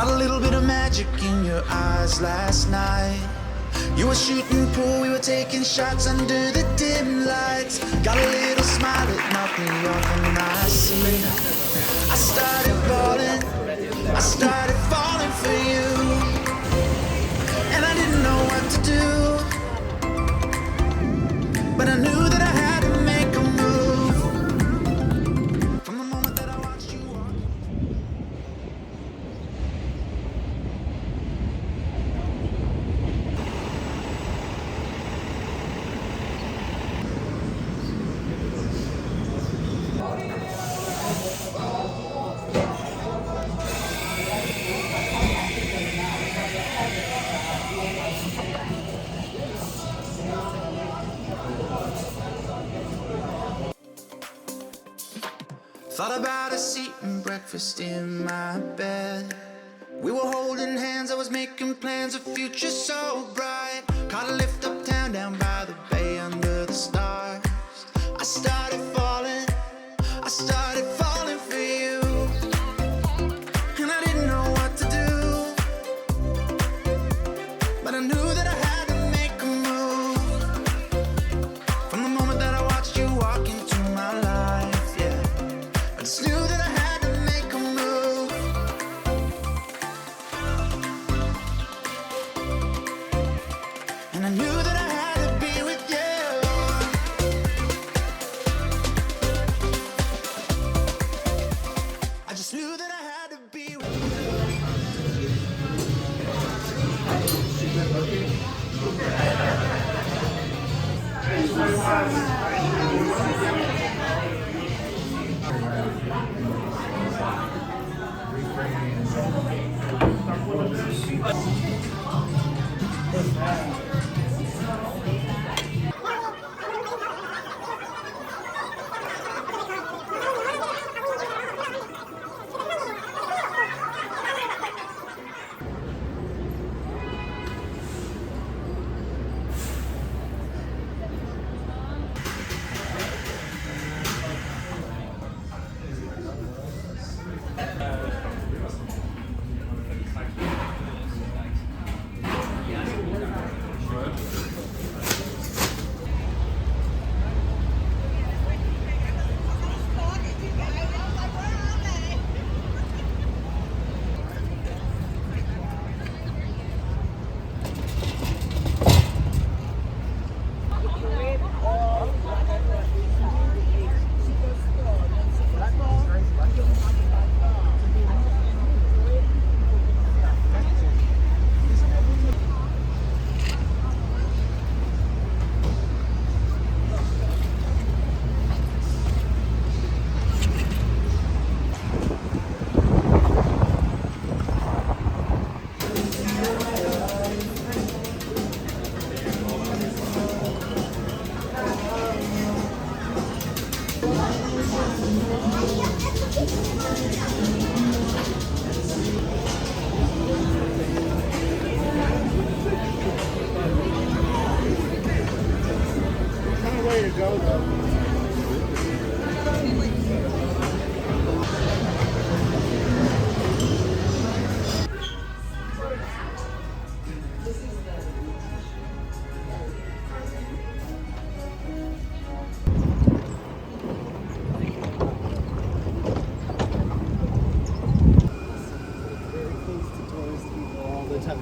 Caught a little bit of magic in your eyes last night. You were shooting pool, we were taking shots under the dim lights. Got a little smile that knocked me off a nice scene. I started falling for you, and I didn't know what to do, but I knew that I had to make a move. From the moment that I watched you walk. Thought about us eating breakfast in my bed. We were holding hands, I was making plans, a future so bright. Caught a lift uptown, down by the bay under the stars. I started falling for you, and I didn't know what to do, but I knew that I had to make a move. From the moment that I watched you walk into my life, yeah, I just knew that I had to make a move. And I knew that I had to be with you. I just knew that I had to be with you. Way to go, though. Very close to tourist people all the time.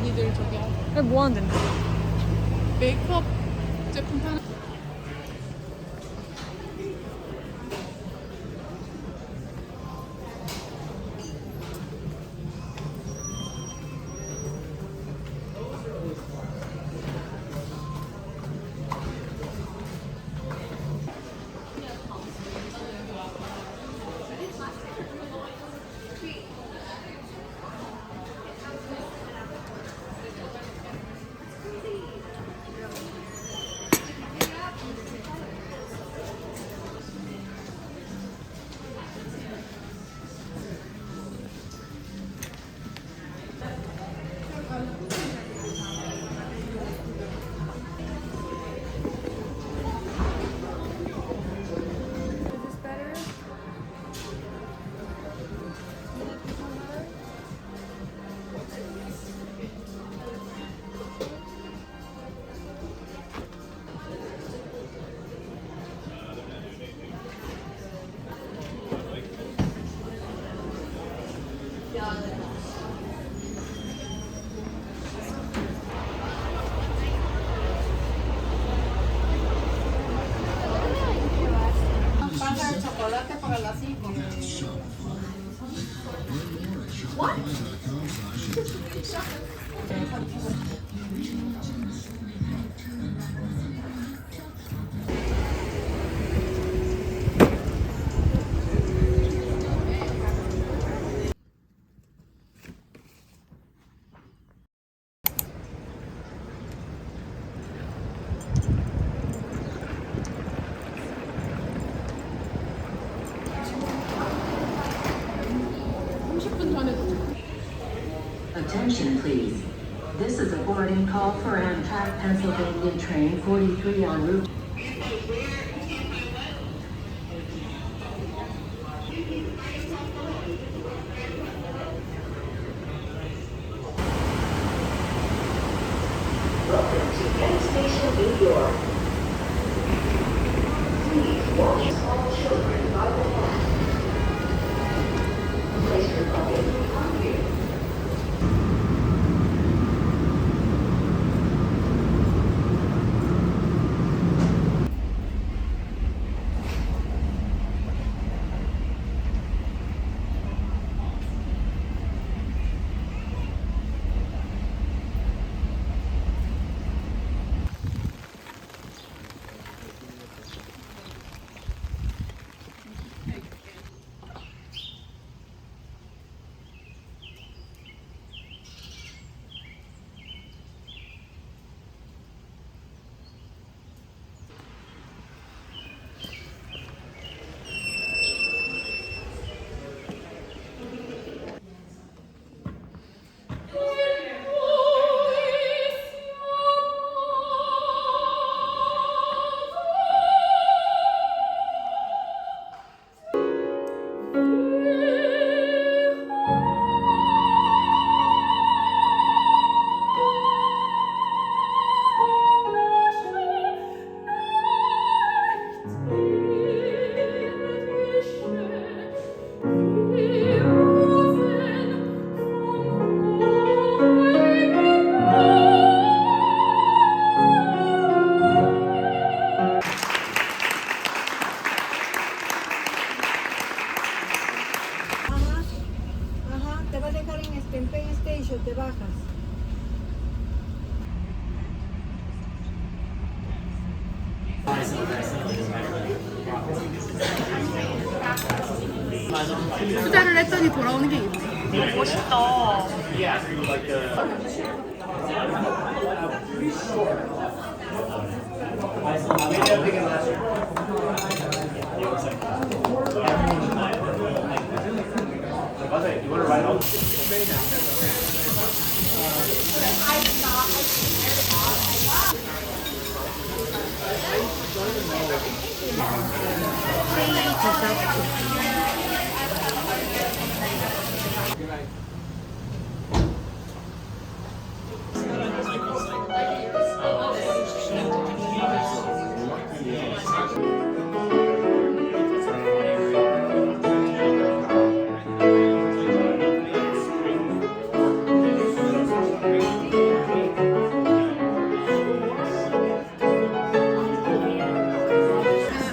많이들 저기 하고 뭐 하는 데인데? 메이크업 제품 파는 Attention, please. This is a boarding call for Amtrak Pennsylvania Train 43 en route. Welcome to Penn Station, New York. Please watch all children by the back. Place your luggage on you. 투자를 했더니 돌아오는 게 있네. 멋있다.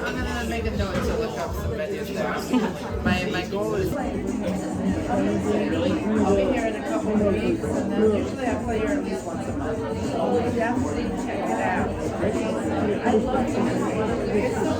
I'm gonna make a note to look up some menus there. My goal is I'll be here in a couple of weeks, and then usually I play here at least once a month. So definitely check it out. I love it. It's so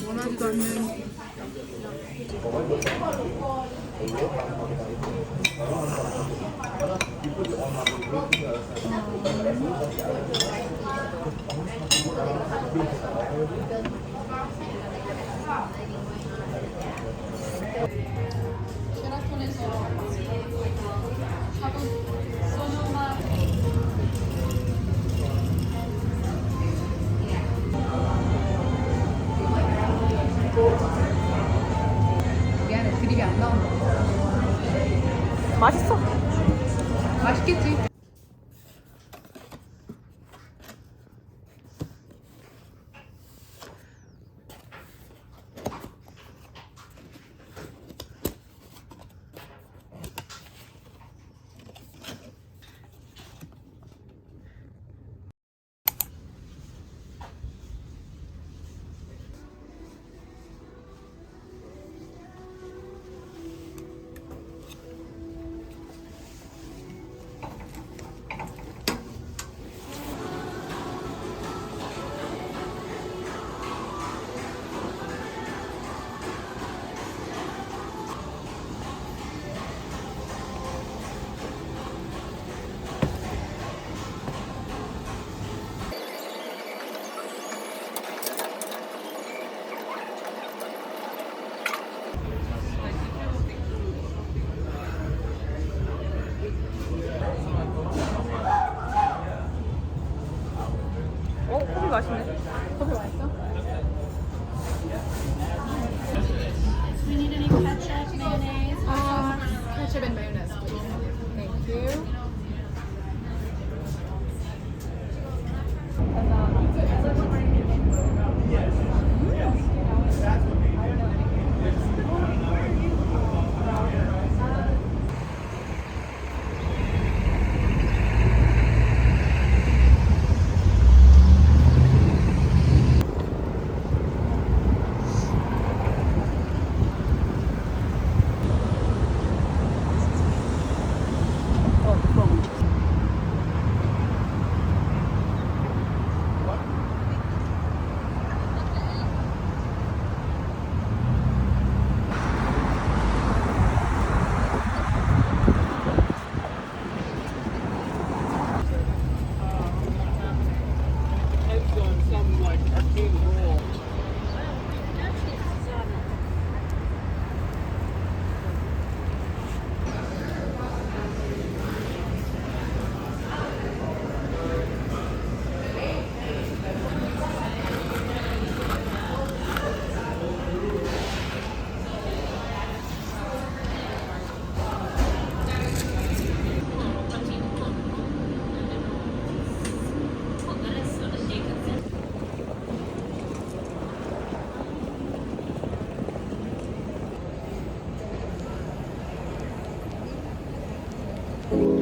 원하지도 않는 미안해, 드립이 안 나온다. 맛있어. 맛있겠지? 커피 맛있네. 커피 맛있어? We need any ketchup, mayonnaise, hot sauce? ketchup and mayonnaise, please. Thank you.